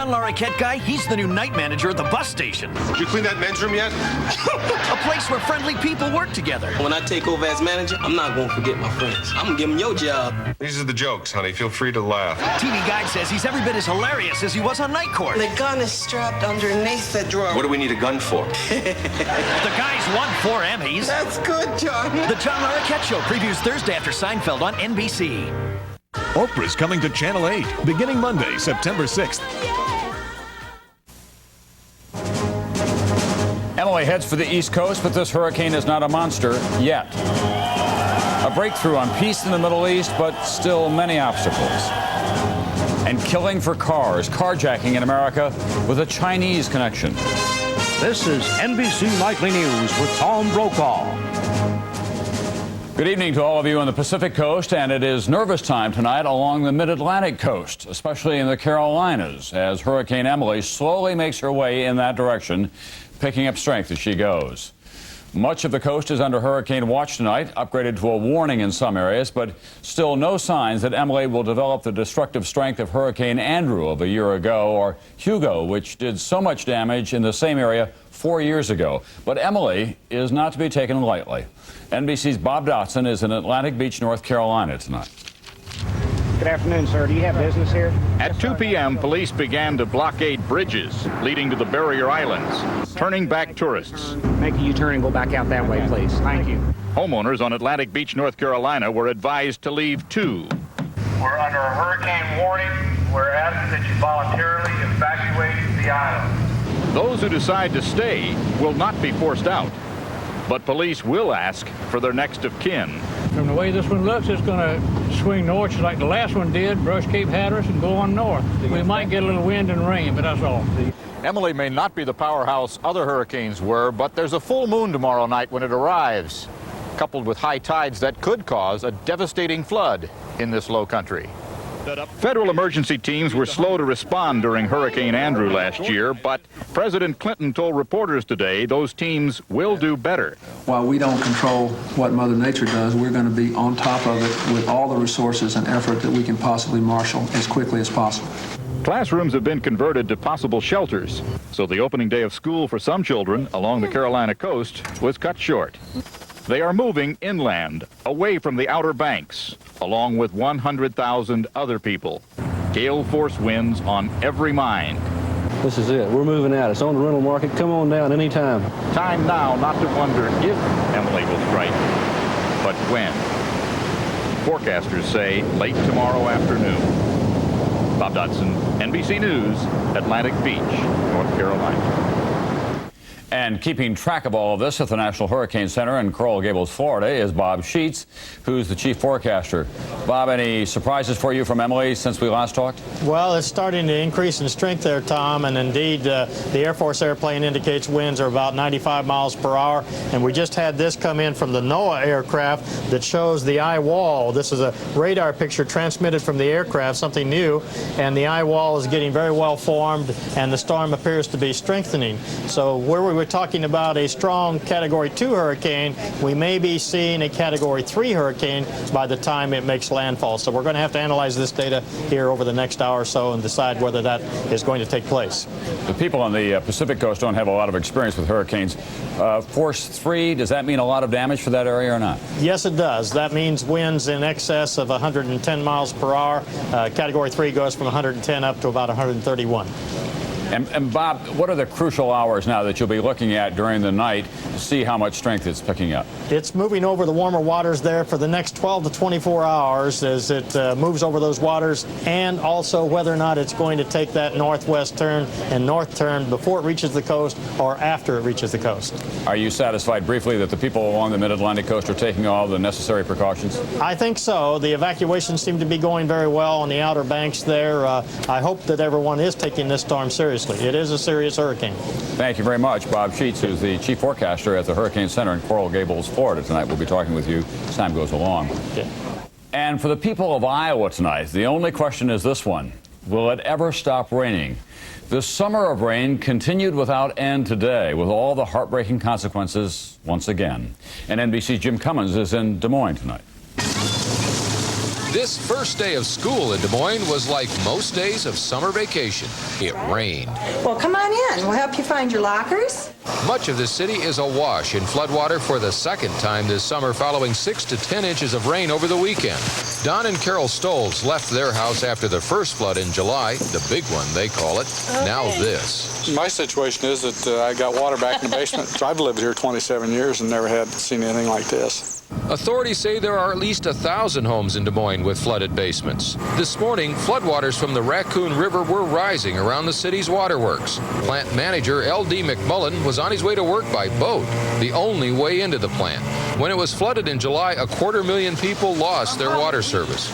Larroquette guy, he's the new night manager at the bus station. Did you clean that men's room yet? A place where friendly people work together. When I take over as manager, I'm not going to forget my friends. I'm going to give them your job. These are the jokes, honey. Feel free to laugh. TV Guide says he's every bit as hilarious as he was on Night Court. The gun is strapped underneath the drawer. What do we need a gun for? The guy's won 4 Emmys. That's good, John. The John Larroquette Show previews Thursday after Seinfeld on NBC. Oprah's coming to Channel 8, beginning Monday, September 6th. Emily heads for the East Coast, but this hurricane is not a monster yet. A breakthrough on peace in the Middle East, but still many obstacles. And killing for cars, carjacking in America with a Chinese connection. This is NBC Nightly News with Tom Brokaw. Good evening to all of you on the Pacific Coast, and it is nervous time tonight along the mid-Atlantic coast, especially in the Carolinas, as Hurricane Emily slowly makes her way in that direction, picking up strength as she goes. Much of the coast is under hurricane watch tonight, upgraded to a warning in some areas, but still no signs that Emily will develop the destructive strength of Hurricane Andrew of a year ago, or Hugo, which did so much damage in the same area 4 years ago. But Emily is not to be taken lightly. NBC's Bob Dotson is in Atlantic Beach, North Carolina tonight. Good afternoon, sir. Do you have business here? At 2 p.m., police began to blockade bridges leading to the barrier islands, turning back tourists. Make a U-turn and go back out that way, please. Thank you. Homeowners on Atlantic Beach, North Carolina were advised to leave too. We're under a hurricane warning. We're asking that you voluntarily evacuate the island. Those who decide to stay will not be forced out, but police will ask for their next of kin. From the way this one looks, it's going to swing north just like the last one did, brush Cape Hatteras and go on north. We might get a little wind and rain, but that's all. Emily may not be the powerhouse other hurricanes were, but there's a full moon tomorrow night when it arrives, coupled with high tides that could cause a devastating flood in this low country. Federal emergency teams were slow to respond during Hurricane Andrew last year, but President Clinton told reporters today those teams will do better. While we don't control what Mother Nature does, we're going to be on top of it with all the resources and effort that we can possibly marshal as quickly as possible. Classrooms have been converted to possible shelters, so the opening day of school for some children along the Carolina coast was cut short. They are moving inland, away from the Outer Banks, along with 100,000 other people. Gale force winds on every mind. This is it. We're moving out. It's on the rental market. Come on down anytime. Time now not to wonder if Emily will strike, but when. Forecasters say late tomorrow afternoon. Bob Dotson, NBC News, Atlantic Beach, North Carolina. And keeping track of all of this at the National Hurricane Center in Coral Gables, Florida, is Bob Sheets, who's the chief forecaster. Bob, any surprises for you from Emily since we last talked? Well, it's starting to increase in strength there, Tom, and indeed the Air Force airplane indicates winds are about 95 miles per hour, and we just had this come in from the NOAA aircraft that shows the eye wall. This is a radar picture transmitted from the aircraft, something new, and the eye wall is getting very well formed, and the storm appears to be strengthening. So where we were talking about a strong Category 2 hurricane, we may be seeing a Category 3 hurricane by the time it makes landfall. So we're going to have to analyze this data here over the next hour or so and decide whether that is going to take place. The people on the Pacific Coast don't have a lot of experience with hurricanes. Force 3, does that mean a lot of damage for that area or not? Yes, it does. That means winds in excess of 110 miles per hour. Category 3 goes from 110 up to about 131. And Bob, what are the crucial hours now that you'll be looking at during the night to see how much strength it's picking up? It's moving over the warmer waters there for the next 12 to 24 hours as it moves over those waters, and also whether or not it's going to take that northwest turn and north turn before it reaches the coast or after it reaches the coast. Are you satisfied briefly that the people along the mid-Atlantic coast are taking all the necessary precautions? I think so. The evacuations seem to be going very well on the Outer Banks there. I hope that everyone is taking this storm seriously. It is a serious hurricane. Thank you very much. Bob Sheets, who's the chief forecaster at the Hurricane Center in Coral Gables, Florida tonight. We'll be talking with you as time goes along. Okay. And for the people of Iowa tonight, the only question is this one. Will it ever stop raining? The summer of rain continued without end today, with all the heartbreaking consequences once again. And NBC's Jim Cummins is in Des Moines tonight. This first day of school in Des Moines was like most days of summer vacation. It rained. Well, come on in. We'll help you find your lockers. Much of the city is awash in floodwater for the second time this summer, following 6 to 10 inches of rain over the weekend. Don and Carol Stolz left their house after the first flood in July, the big one they call it. Okay. Now this. My situation is that I got water back in the basement. I've lived here 27 years and never had seen anything like this. Authorities say there are at least 1,000 homes in Des Moines with flooded basements. This morning, floodwaters from the Raccoon River were rising around the city's waterworks. Plant manager L.D. McMullen was on his way to work by boat, the only way into the plant. When it was flooded in July, 250,000 people lost their water service.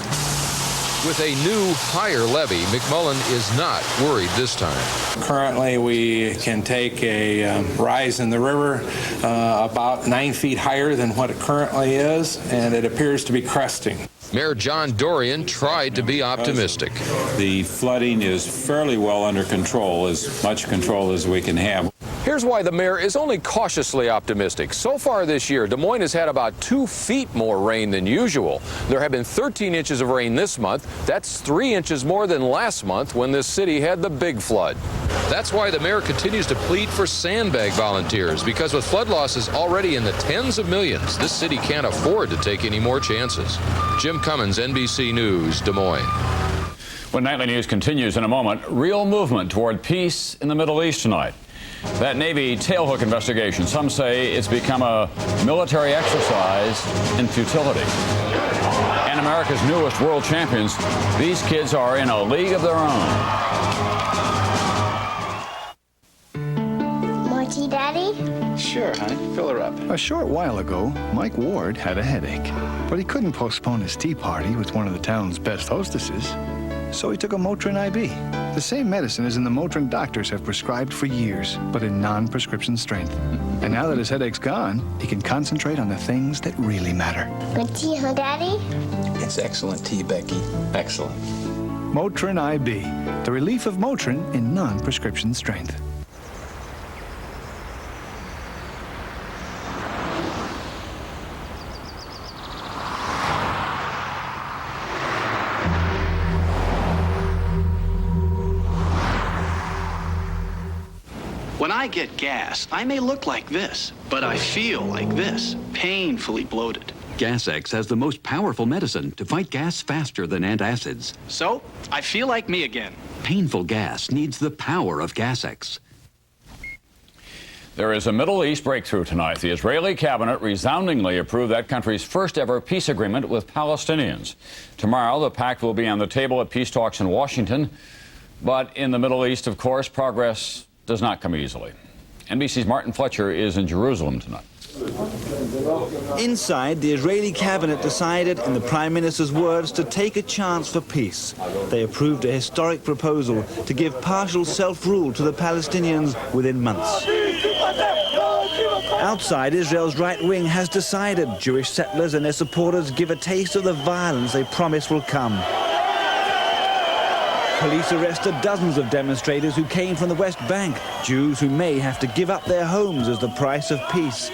With a new, higher levee, McMullen is not worried this time. Currently, we can take a rise in the river about 9 feet higher than what it currently is, and it appears to be cresting. Mayor John Dorian tried to be optimistic. The flooding is fairly well under control, as much control as we can have. Here's why the mayor is only cautiously optimistic. So far this year, Des Moines has had about 2 feet more rain than usual. There have been 13 inches of rain this month. That's 3 inches more than last month when this city had the big flood. That's why the mayor continues to plead for sandbag volunteers, because with flood losses already in the tens of millions, this city can't afford to take any more chances. Jim Cummins, NBC News, Des Moines. When Nightly News continues in a moment, real movement toward peace in the Middle East tonight. That Navy tailhook investigation, some say it's become a military exercise in futility. And America's newest world champions, these kids are in a league of their own. More tea, Daddy? Sure, honey. Fill her up. A short while ago, Mike Ward had a headache, but he couldn't postpone his tea party with one of the town's best hostesses. So he took a Motrin IB. The same medicine as in the Motrin doctors have prescribed for years, but in non-prescription strength. And now that his headache's gone, he can concentrate on the things that really matter. Good tea, huh, Daddy? It's excellent tea, Becky. Excellent. Motrin IB, the relief of Motrin in non-prescription strength. When I get gas, I may look like this, but I feel like this, painfully bloated. Gas-X has the most powerful medicine to fight gas faster than antacids. So, I feel like me again. Painful gas needs the power of Gas-X. There is a Middle East breakthrough tonight. The Israeli cabinet resoundingly approved that country's first ever peace agreement with Palestinians. Tomorrow, the pact will be on the table at peace talks in Washington. But in the Middle East, of course, progress does not come easily. NBC's Martin Fletcher is in Jerusalem tonight. Inside, the Israeli cabinet decided, in the Prime Minister's words, to take a chance for peace. They approved a historic proposal to give partial self-rule to the Palestinians within months. Outside, Israel's right wing has decided Jewish settlers and their supporters give a taste of the violence they promise will come. Police arrested dozens of demonstrators who came from the West Bank, Jews who may have to give up their homes as the price of peace.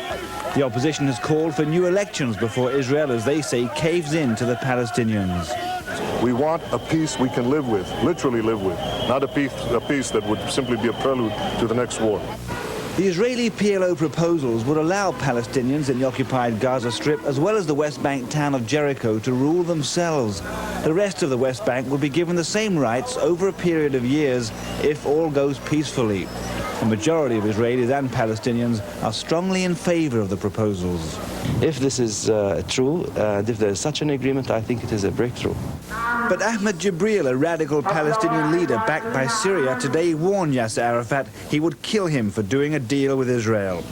The opposition has called for new elections before Israel, as they say, caves in to the Palestinians. We want a peace we can live with, literally live with, not a peace that would simply be a prelude to the next war. The Israeli PLO proposals would allow Palestinians in the occupied Gaza Strip, as well as the West Bank town of Jericho, to rule themselves. The rest of the West Bank would be given the same rights over a period of years if all goes peacefully. The majority of Israelis and Palestinians are strongly in favor of the proposals. If this is true, and if there is such an agreement, I think it is a breakthrough. But Ahmed Jibril, a radical Palestinian leader backed by Syria, today warned Yasser Arafat he would kill him for doing a deal with Israel.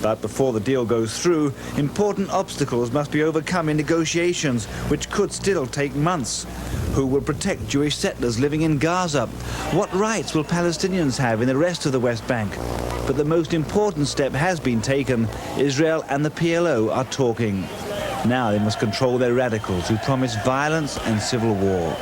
But before the deal goes through, important obstacles must be overcome in negotiations, which could still take months. Who will protect Jewish settlers living in Gaza? What rights will Palestinians have in the rest of the West Bank? But the most important step has been taken. Israel and the PLO are talking. Now they must control their radicals who promise violence and civil war.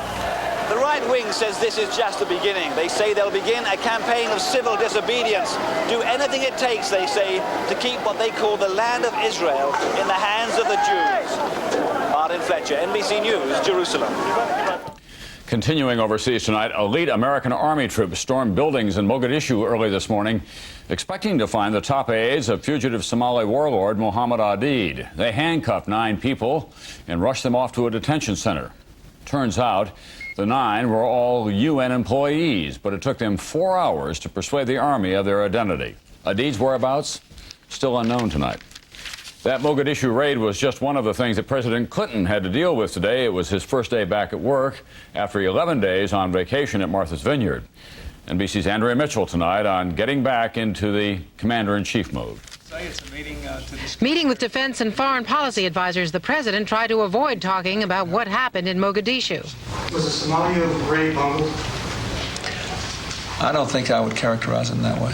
The right wing says this is just the beginning. They say they'll begin a campaign of civil disobedience. Do anything it takes, they say, to keep what they call the land of Israel in the hands of the Jews. But Alan Fletcher, NBC News, Jerusalem. Continuing overseas tonight, elite American Army troops stormed buildings in Mogadishu early this morning, expecting to find the top aides of fugitive Somali warlord Mohammed Aidid. They handcuffed 9 people and rushed them off to a detention center. Turns out the 9 were all UN employees, but it took them 4 hours to persuade the army of their identity. Aidid's whereabouts still unknown tonight. That Mogadishu raid was just one of the things that President Clinton had to deal with today. It was his first day back at work after 11 days on vacation at Martha's Vineyard. NBC's Andrea Mitchell tonight on getting back into the commander-in-chief mode. Meeting with defense and foreign policy advisors, the president tried to avoid talking about what happened in Mogadishu. Was the Somalia raid bungled? I don't think I would characterize it in that way.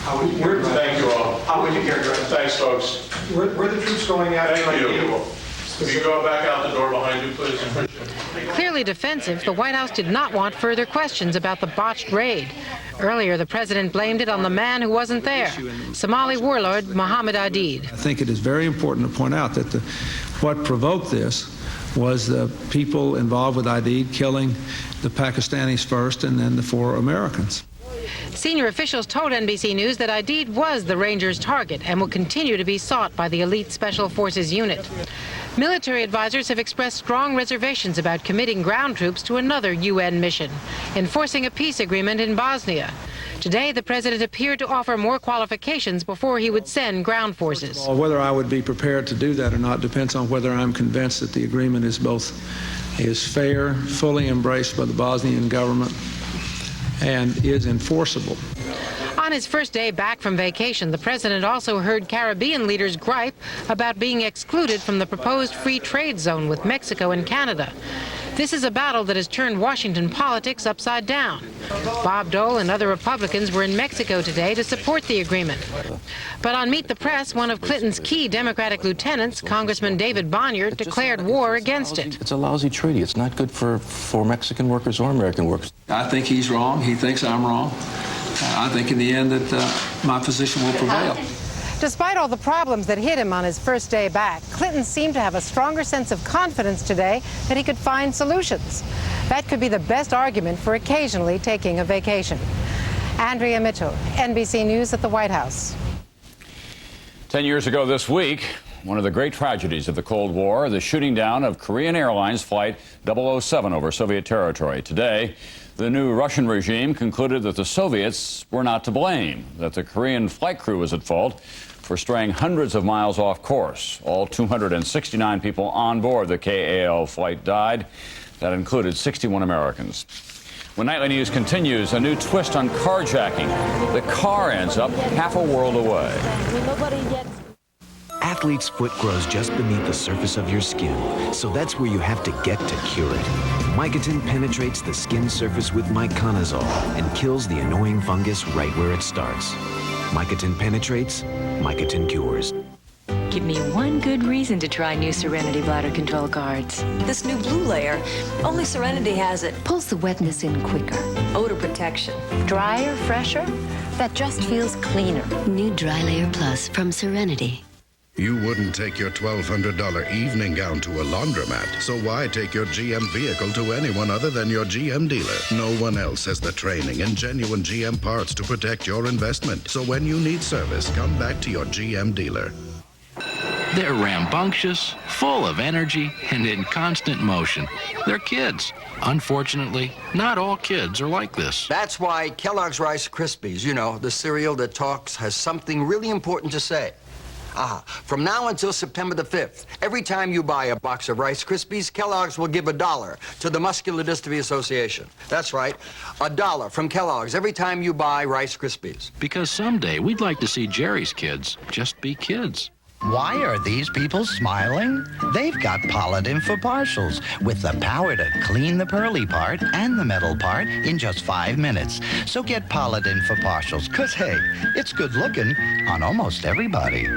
Thank you all. How would you characterize it? Thanks, folks. Where the troops going out? Thank you. If you go back out the door behind you, please. Clearly defensive, the White House did not want further questions about the botched raid. Earlier, the president blamed it on the man who wasn't there, Somali warlord Mohammed Aidid. I think it is very important to point out that what provoked this was the people involved with Aidid killing the Pakistanis first and then the 4 Americans. Senior officials told NBC News that Aidid was the Rangers' target and will continue to be sought by the elite Special Forces unit. Military advisors have expressed strong reservations about committing ground troops to another UN mission, enforcing a peace agreement in Bosnia. Today, the president appeared to offer more qualifications before he would send ground forces. Well, whether I would be prepared to do that or not depends on whether I'm convinced that the agreement is fair, fully embraced by the Bosnian government, and is enforceable. On his first day back from vacation, the president also heard Caribbean leaders gripe about being excluded from the proposed free trade zone with Mexico and Canada. This is a battle that has turned Washington politics upside down. Bob Dole and other Republicans were in Mexico today to support the agreement. But on Meet the Press, one of Clinton's key Democratic lieutenants, Congressman David Bonnier, declared war against it. It's a lousy treaty. It's not good for Mexican workers or American workers. I think he's wrong. He thinks I'm wrong. I think in the end that my position will prevail. Despite all the problems that hit him on his first day back, Clinton seemed to have a stronger sense of confidence today that he could find solutions. That could be the best argument for occasionally taking a vacation. Andrea Mitchell, NBC News at the White House. 10 years ago this week, one of the great tragedies of the Cold War, the shooting down of Korean Airlines Flight 007 over Soviet territory. Today, the new Russian regime concluded that the Soviets were not to blame, that the Korean flight crew was at fault for straying hundreds of miles off course. All 269 people on board the KAL flight died. That included 61 Americans. When Nightly News continues, a new twist on carjacking. The car ends up half a world away. Athlete's foot grows just beneath the surface of your skin, so that's where you have to get to cure it. Mycotin penetrates the skin surface with miconazole and kills the annoying fungus right where it starts. Mycotin penetrates, Mycotin cures. Give me one good reason to try new Serenity bladder control guards. This new blue layer, only Serenity has it. Pulls the wetness in quicker. Odor protection. Drier, fresher, that just feels cleaner. New Dry Layer Plus from Serenity. You wouldn't take your $1,200 evening gown to a laundromat, so why take your GM vehicle to anyone other than your GM dealer? No one else has the training and genuine GM parts to protect your investment. So when you need service, come back to your GM dealer. They're rambunctious, full of energy, and in constant motion. They're kids. Unfortunately, not all kids are like this. That's why Kellogg's Rice Krispies, you know, the cereal that talks, has something really important to say. From now until September the 5th, every time you buy a box of Rice Krispies, Kellogg's will give $1 to the Muscular Dystrophy Association. That's right, $1 from Kellogg's every time you buy Rice Krispies. Because someday we'd like to see Jerry's kids just be kids. Why are these people smiling? They've got Polidin for partials with the power to clean the pearly part and the metal part in just 5 minutes. So get Polidin for partials, because, hey, it's good looking on almost everybody.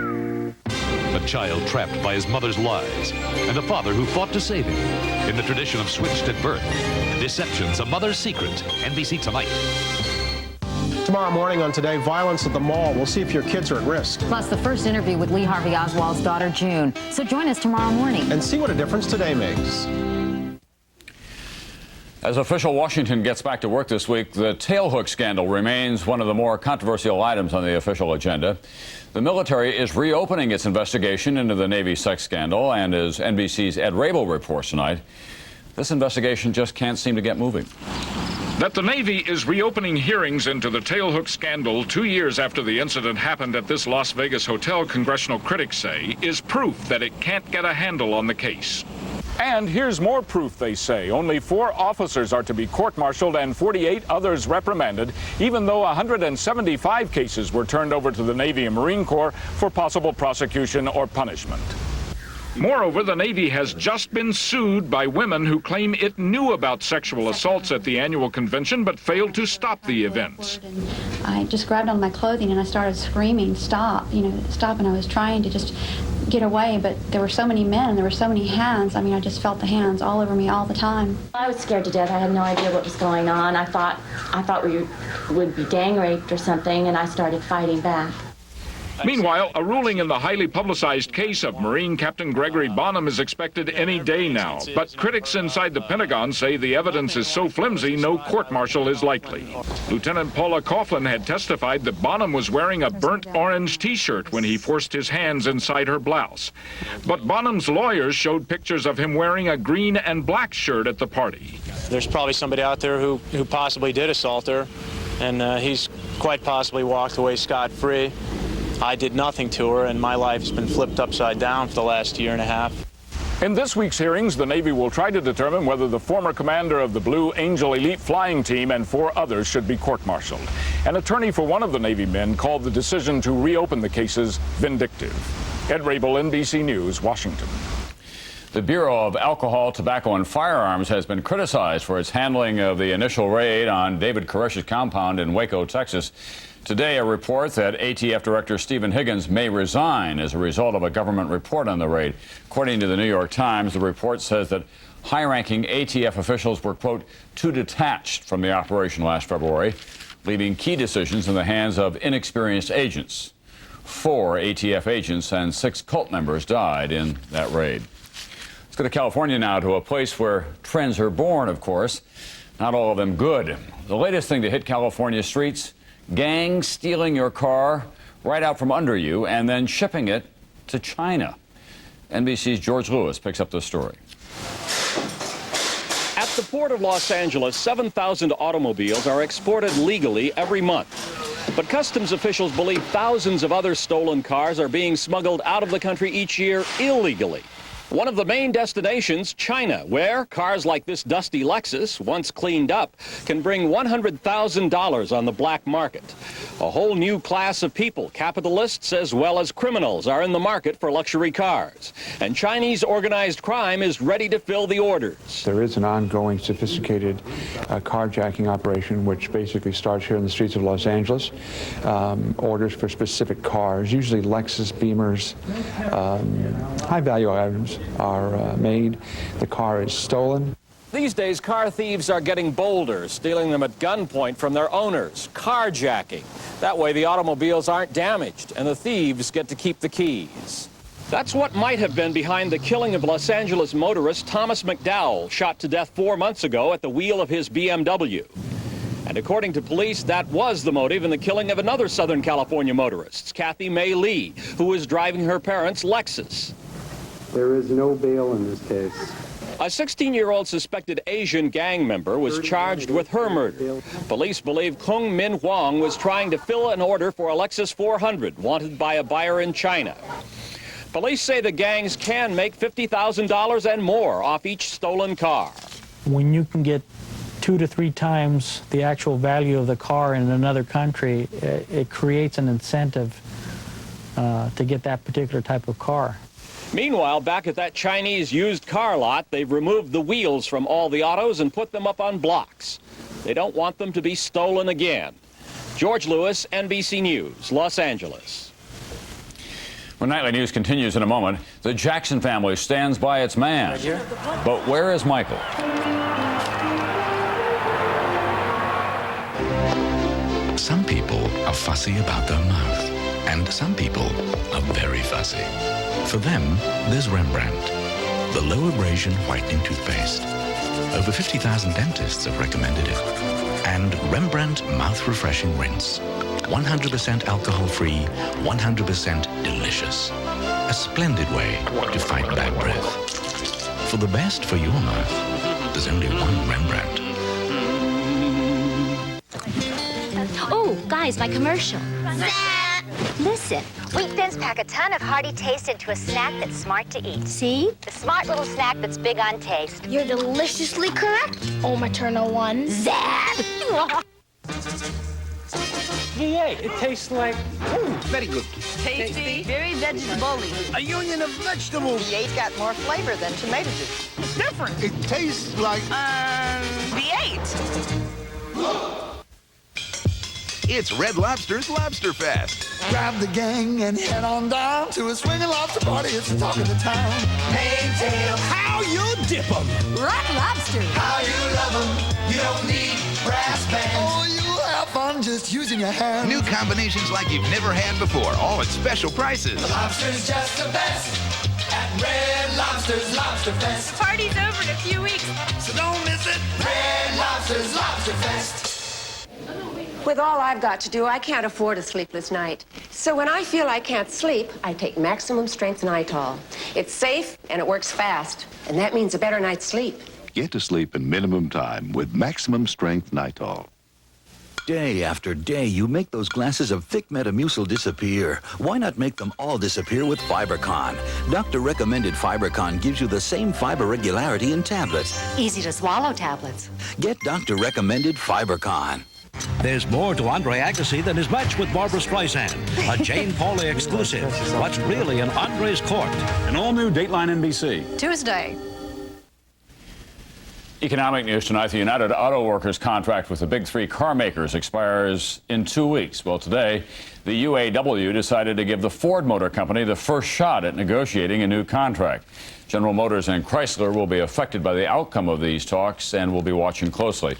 A child trapped by his mother's lies, and a father who fought to save him. In the tradition of switched at birth, Deception's a Mother's Secret. NBC tonight. Tomorrow morning on Today, violence at the mall. We'll see if your kids are at risk. Plus, the first interview with Lee Harvey Oswald's daughter, June. So join us tomorrow morning. And see what a difference today makes. As official Washington gets back to work this week, the tailhook scandal remains one of the more controversial items on the official agenda. The military is reopening its investigation into the Navy sex scandal, and as NBC's Ed Rabel reports tonight, this investigation just can't seem to get moving. That the Navy is reopening hearings into the tailhook scandal 2 years after the incident happened at this Las Vegas hotel, congressional critics say, is proof that it can't get a handle on the case. And here's more proof, they say. Only 4 officers are to be court-martialed and 48 others reprimanded, even though 175 cases were turned over to the Navy and Marine Corps for possible prosecution or punishment. Moreover, the Navy has just been sued by women who claim it knew about sexual assaults at the annual convention but failed to stop the events. I just grabbed on my clothing and I started screaming, stop, stop, and I was trying to just get away, but there were so many men and there were so many hands. I mean, I just felt the hands all over me all the time. I was scared to death. I had no idea what was going on. I thought we would be gang raped or something, and I started fighting back. Meanwhile, a ruling in the highly publicized case of Marine Captain Gregory Bonham is expected any day now. But critics inside the Pentagon say the evidence is so flimsy, no court-martial is likely. Lieutenant Paula Coughlin had testified that Bonham was wearing a burnt orange T-shirt when he forced his hands inside her blouse. But Bonham's lawyers showed pictures of him wearing a green and black shirt at the party. There's probably somebody out there who possibly did assault her, and he's quite possibly walked away scot-free. I did nothing to her, and my life's been flipped upside down for the last year and a half. In this week's hearings, the Navy will try to determine whether the former commander of the Blue Angel Elite Flying Team and 4 others should be court-martialed. An attorney for one of the Navy men called the decision to reopen the cases vindictive. Ed Rabel, NBC News, Washington. The Bureau of Alcohol, Tobacco, and Firearms has been criticized for its handling of the initial raid on David Koresh's compound in Waco, Texas. Today, a report that ATF Director Stephen Higgins may resign as a result of a government report on the raid. According to the New York Times, the report says that high-ranking ATF officials were, quote, too detached from the operation last February, leaving key decisions in the hands of inexperienced agents. 4 ATF agents and 6 cult members died in that raid. Let's go to California now, to a place where trends are born, of course. Not all of them good. The latest thing to hit California streets: gangs stealing your car right out from under you and then shipping it to China. NBC's George Lewis picks up this story. At the port of Los Angeles, 7,000 automobiles are exported legally every month. But customs officials believe thousands of other stolen cars are being smuggled out of the country each year illegally. One of the main destinations, China, where cars like this dusty Lexus, once cleaned up, can bring $100,000 on the black market. A whole new class of people, capitalists as well as criminals, are in the market for luxury cars. And Chinese organized crime is ready to fill the orders. There is an ongoing sophisticated carjacking operation which basically starts here in the streets of Los Angeles. Orders for specific cars, usually Lexus, Beamers, high-value items are made. The car is stolen. These days, car thieves are getting bolder, stealing them at gunpoint from their owners, carjacking. That way the automobiles aren't damaged and the thieves get to keep the keys. That's what might have been behind the killing of Los Angeles motorist Thomas McDowell, shot to death 4 months ago at the wheel of his BMW. And according to police, that was the motive in the killing of another Southern California motorist, Kathy May Lee, who was driving her parents' Lexus. There is no bail in this case. A 16-year-old suspected Asian gang member was charged with her murder. Police believe Kung Min Huang was trying to fill an order for a Lexus 400 wanted by a buyer in China. Police say the gangs can make $50,000 and more off each stolen car. When you can get 2 to 3 times the actual value of the car in another country, it creates an incentive to get that particular type of car. Meanwhile, back at that Chinese used car lot, they've removed the wheels from all the autos and put them up on blocks. They don't want them to be stolen again. George Lewis, NBC News, Los Angeles. When Nightly News continues in a moment, the Jackson family stands by its man. But where is Michael? Some people are fussy about their mouth. And some people are very fussy. For them, there's Rembrandt, the low abrasion whitening toothpaste. Over 50,000 dentists have recommended it. And Rembrandt mouth refreshing rinse. 100% alcohol-free, 100% delicious. A splendid way to fight bad breath. For the best for your mouth, there's only one Rembrandt. Oh, guys, my commercial. Listen, Wheat Thins pack a ton of hearty taste into a snack that's smart to eat. See? The smart little snack that's big on taste. You're deliciously correct, oh maternal one. Zap! Yeah, it tastes like... Very good. Tasty, very vegetable-y. A union of vegetables. V8's got more flavor than tomato juice. It's different. It tastes like... V8. It's Red Lobster's Lobster Fest. Grab the gang and head on down to a swinging lobster party. It's the talk of the town. Maintail, how you dip 'em. Rock Lobster. How you love 'em. You don't need brass bands. Oh, you'll have fun just using your hands. New combinations like you've never had before, all at special prices. Lobster's just the best at Red Lobster's Lobster Fest. The party's over in a few weeks. So don't miss it. Red Lobster's Lobster Fest. With all I've got to do, I can't afford a sleepless night. So when I feel I can't sleep, I take Maximum Strength Nitol. It's safe and it works fast, and that means a better night's sleep. Get to sleep in minimum time with Maximum Strength Nitol. Day after day, you make those glasses of thick Metamucil disappear. Why not make them all disappear with FiberCon? Doctor-recommended FiberCon gives you the same fiber regularity in tablets. Easy-to-swallow tablets. Get doctor-recommended FiberCon. There's more to Andre Agassi than his match with Barbra Streisand. A Jane Pauley exclusive. What's really in Andre's court? An all-new Dateline NBC. Tuesday. Economic news tonight. The United Auto Workers contract with the big three car makers expires in 2 weeks. Well, today, the UAW decided to give the Ford Motor Company the first shot at negotiating a new contract. General Motors and Chrysler will be affected by the outcome of these talks and will be watching closely.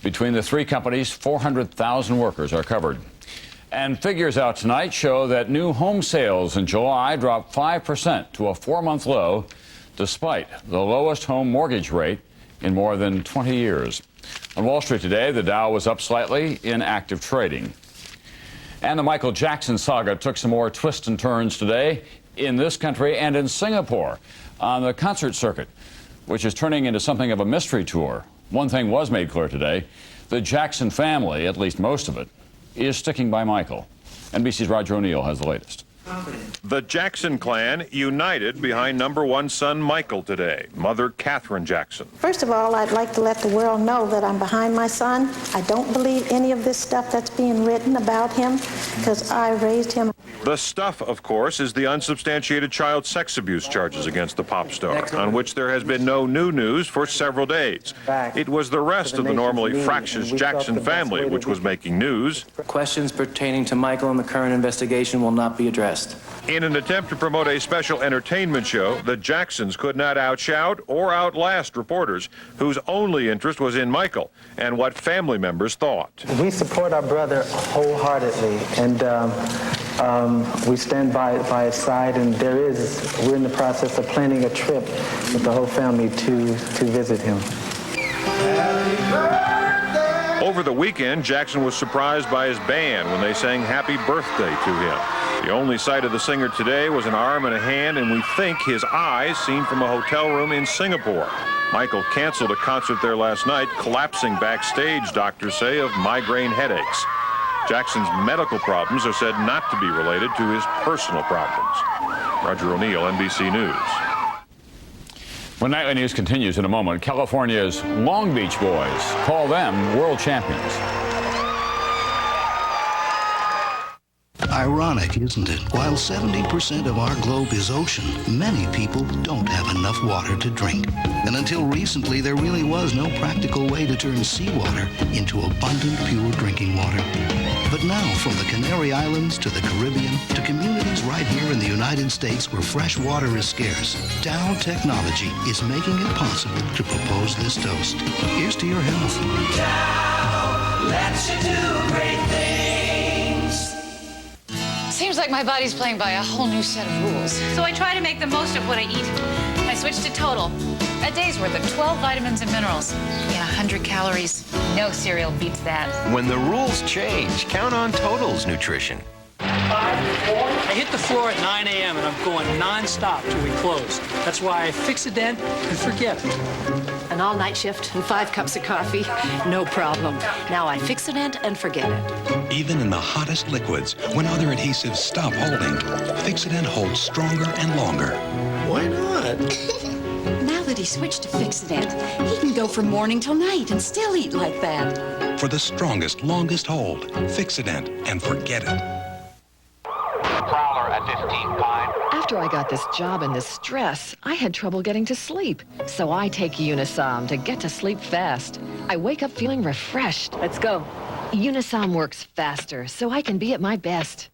Between the three companies, 400,000 workers are covered. And figures out tonight show that new home sales in July dropped 5% to a 4-month low, despite the lowest home mortgage rate in more than 20 years. On Wall Street today, the Dow was up slightly in active trading. And the Michael Jackson saga took some more twists and turns today in this country and in Singapore on the concert circuit, which is turning into something of a mystery tour. One thing was made clear today: the Jackson family, at least most of it, is sticking by Michael. NBC's Roger O'Neill has the latest. The Jackson clan united behind #1 son Michael today, mother Catherine Jackson. First of all, I'd like to let the world know that I'm behind my son. I don't believe any of this stuff that's being written about him because I raised him. The stuff, of course, is the unsubstantiated child sex abuse charges against the pop star, on which there has been no new news for several days. It was the rest of the normally fractious Jackson family which was making news. Questions pertaining to Michael and the current investigation will not be addressed. In an attempt to promote a special entertainment show, the Jacksons could not outshout or outlast reporters whose only interest was in Michael and what family members thought. We support our brother wholeheartedly, and we stand by his side, and we're in the process of planning a trip with the whole family to visit him. Over the weekend, Jackson was surprised by his band when they sang Happy Birthday to him. The only sight of the singer today was an arm and a hand, and we think his eyes seen from a hotel room in Singapore. Michael canceled a concert there last night, collapsing backstage, doctors say, of migraine headaches. Jackson's medical problems are said not to be related to his personal problems. Roger O'Neill, NBC News. When Nightly News continues in a moment, California's Long Beach boys call them world champions. Ironic, isn't it? While 70% of our globe is ocean, many people don't have enough water to drink. And until recently, there really was no practical way to turn seawater into abundant, pure drinking water. But now, from the Canary Islands to the Caribbean to communities right here in the United States where fresh water is scarce, Dow Technology is making it possible to propose this toast. Here's to your health. Dow lets you do great things. like my body's playing by a whole new set of rules. So I try to make the most of what I eat. I switched to Total. A day's worth of 12 vitamins and minerals. Yeah, 100 calories. No cereal beats that. When the rules change, count on Total's nutrition. I hit the floor at 9 a.m. and I'm going non-stop till we close. That's why I fix a dent and forget it. An all-night shift and 5 cups of coffee, no problem. Now I fix a dent and forget it. Even in the hottest liquids, when other adhesives stop holding, Fix-A-Dent holds stronger and longer. Why not? Now that he switched to Fix-A-Dent, he can go from morning till night and still eat like that. For the strongest, longest hold, Fix-A-Dent and forget it. Prowler at 15 Pine. After I got this job and this stress, I had trouble getting to sleep. So I take Unisom to get to sleep fast. I wake up feeling refreshed. Let's go. Unisom works faster, so I can be at my best.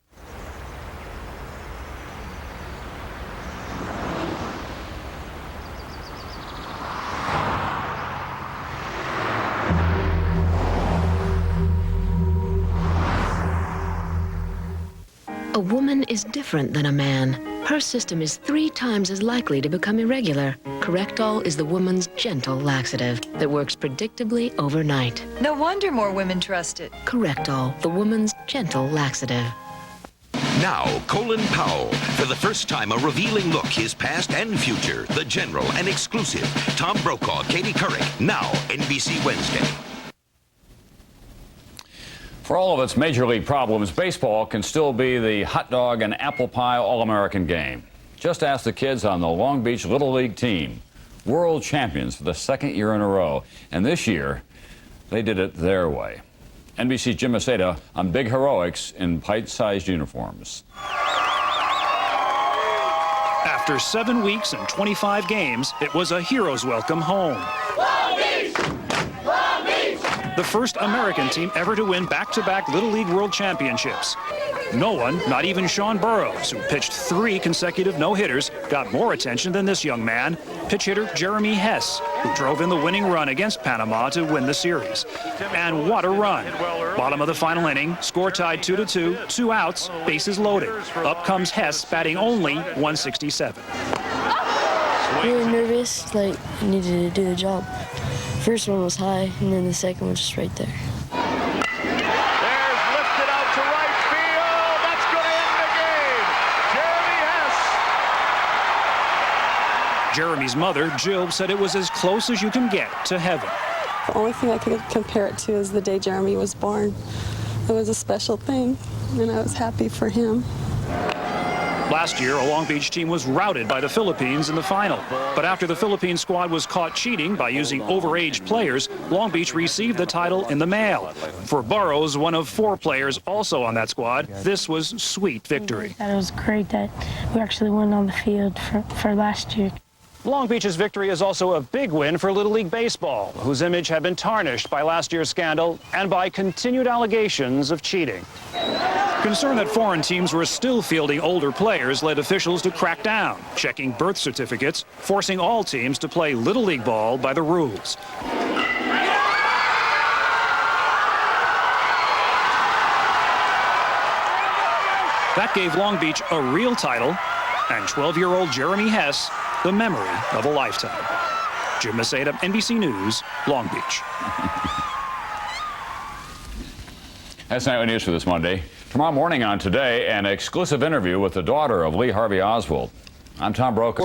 A woman is different than a man. Her system is 3 times as likely to become irregular. Correctol is the woman's gentle laxative that works predictably overnight. No wonder more women trust it. Correctol, the woman's gentle laxative. Now, Colin Powell. For the first time, a revealing look, his past and future. The General and exclusive. Tom Brokaw, Katie Couric. Now, NBC Wednesday. For all of its major league problems, baseball can still be the hot dog and apple pie All-American game. Just ask the kids on the Long Beach Little League team. World champions for the 2nd year in a row. And this year, they did it their way. NBC's Jim Maceda on big heroics in pint-sized uniforms. After 7 weeks and 25 games, it was a hero's welcome home. Long Beach! Long Beach! The first American team ever to win back-to-back Little League World Championships. No one, not even Sean Burroughs, who pitched 3 consecutive no-hitters, got more attention than this young man, pitch hitter Jeremy Hess, who drove in the winning run against Panama to win the series. And what a run. Bottom of the final inning, score tied 2-2, 2 outs, bases loaded. Up comes Hess, batting only 167. Really nervous, like I needed to do the job. First one was high, and then the second one was just right there. There's lifted out to right field. That's going to end the game. Jeremy Hess. Jeremy's mother, Jill, said it was as close as you can get to heaven. The only thing I could compare it to is the day Jeremy was born. It was a special thing, and I was happy for him. Last year, a Long Beach team was routed by the Philippines in the final. But after the Philippine squad was caught cheating by using overage players, Long Beach received the title in the mail. For Burroughs, one of 4 players also on that squad, this was sweet victory. It was great that we actually won on the field for last year. Long Beach's victory is also a big win for Little League Baseball, whose image had been tarnished by last year's scandal and by continued allegations of cheating. Concern that foreign teams were still fielding older players led officials to crack down, checking birth certificates, forcing all teams to play Little League ball by the rules. That gave Long Beach a real title and 12-year-old Jeremy Hess the memory of a lifetime. Jim Maceda, NBC News, Long Beach. That's Nightly News for this Monday. Tomorrow morning on Today, an exclusive interview with the daughter of Lee Harvey Oswald. I'm Tom Brokaw.